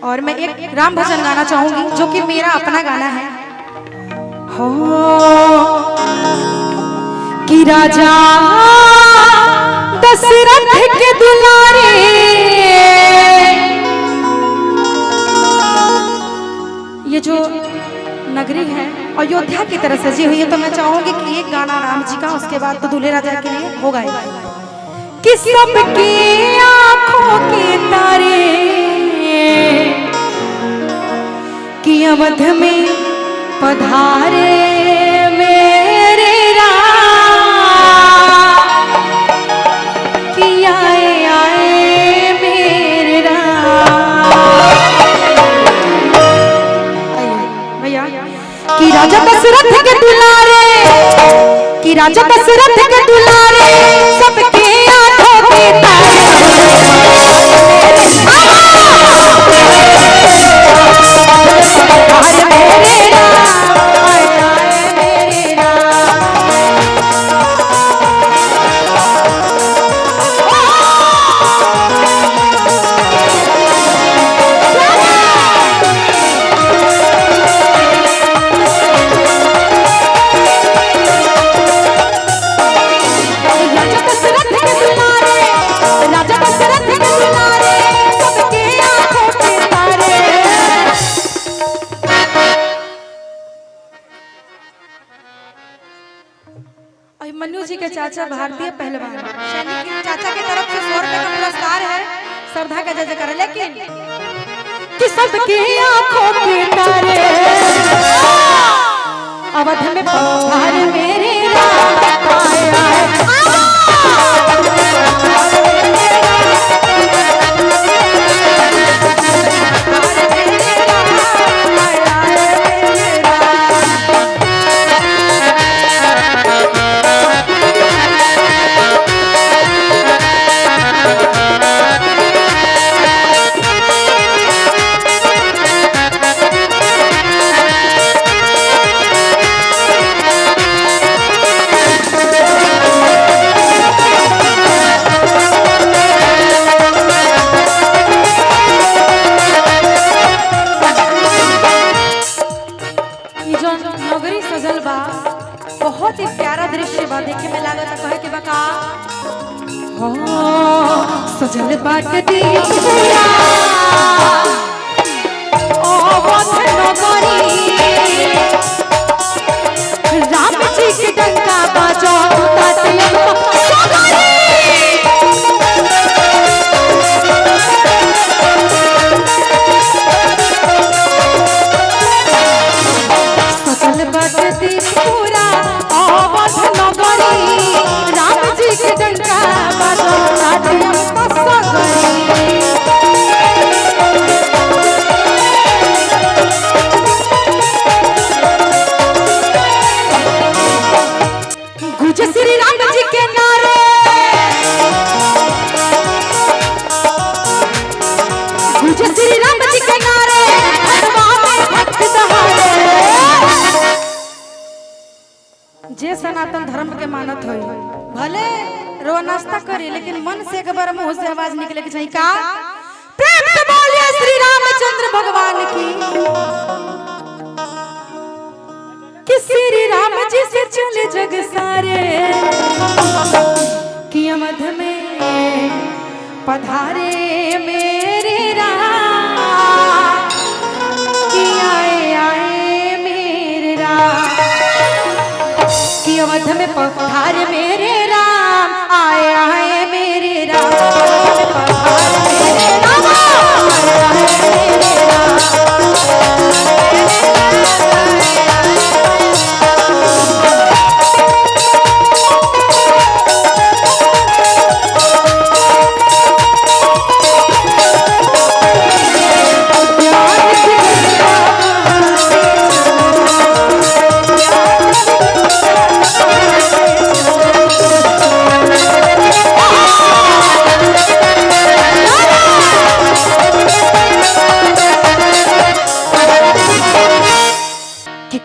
और मैं एक राम भजन गाना चाहूंगी जो कि मेरा अपना गाना है। हो कि राजा दशरथ के दुलारे ये जो नगरी है अयोध्या की तरह सजी हुई है, तो मैं चाहूंगी कि एक गाना राम जी का, उसके बाद तो दूल्हे राजा के लिए होगा कि सबकी आंखों के तारे कि अवध में पधारे मेरे राम कि आए आए मेरे राम। भैया कि राजा दशरथ के दुलारे कि राजा दशरथ के दुलारे सबके आंखों के तारे मन्नू जी के चाचा भारतीय पहलवान सैनिक चाचा की तरफ से 100 रुपए का पुरस्कार है, श्रद्धा का जज कर, लेकिन कि सबके आंखों के तारे अवध में पधारे मेरे राम आए आए। बहुत ही प्यारा दृश्य बा, देखे में लागत कहे के बका हो सजल बाट दिया ओ वध नगरी राम जी के डंका बाजो सजल बाट दिया राम जी के डंका बाजो गुज श्री राम जी के नारे गुज श्री राम जी के नारे भक्त दहाड़े जे सनातन धर्म के मानत हो भले रो नाश्ता करे, लेकिन मन से एक बार मुंह से आवाज निकले के चाहिए का प्रेम से बोलिए श्री रामचंद्र भगवान की कि श्री राम जी से चले जग सारे कि अवध में पधारे मेरे राम कि आए आए मेरे राम कि अवध में पधारे मेरे राम आए आए मेरे राम पधारे मेरे राम आए आए मेरे राम।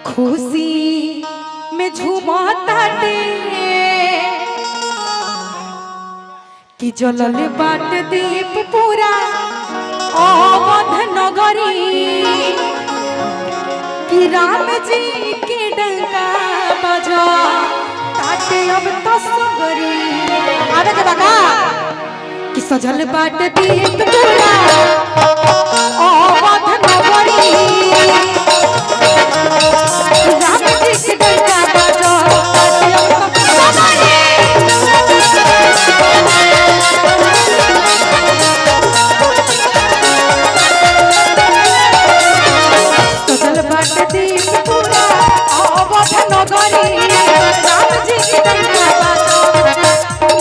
खुशी में झूमताटे कि जलल बाट दीप पूरा अवध नगर जी के डंका बजा ताटे अब तो सगरी आवे के बका कि सजल बाट दीप पूरा अवध नगरी राम जी के डंका बजा ताटे अब तो सगरी सजल बाट दीप पूरा अवध नगरी राम जी के डंका बजा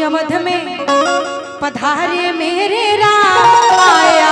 अवध में पधारे मेरे राम आया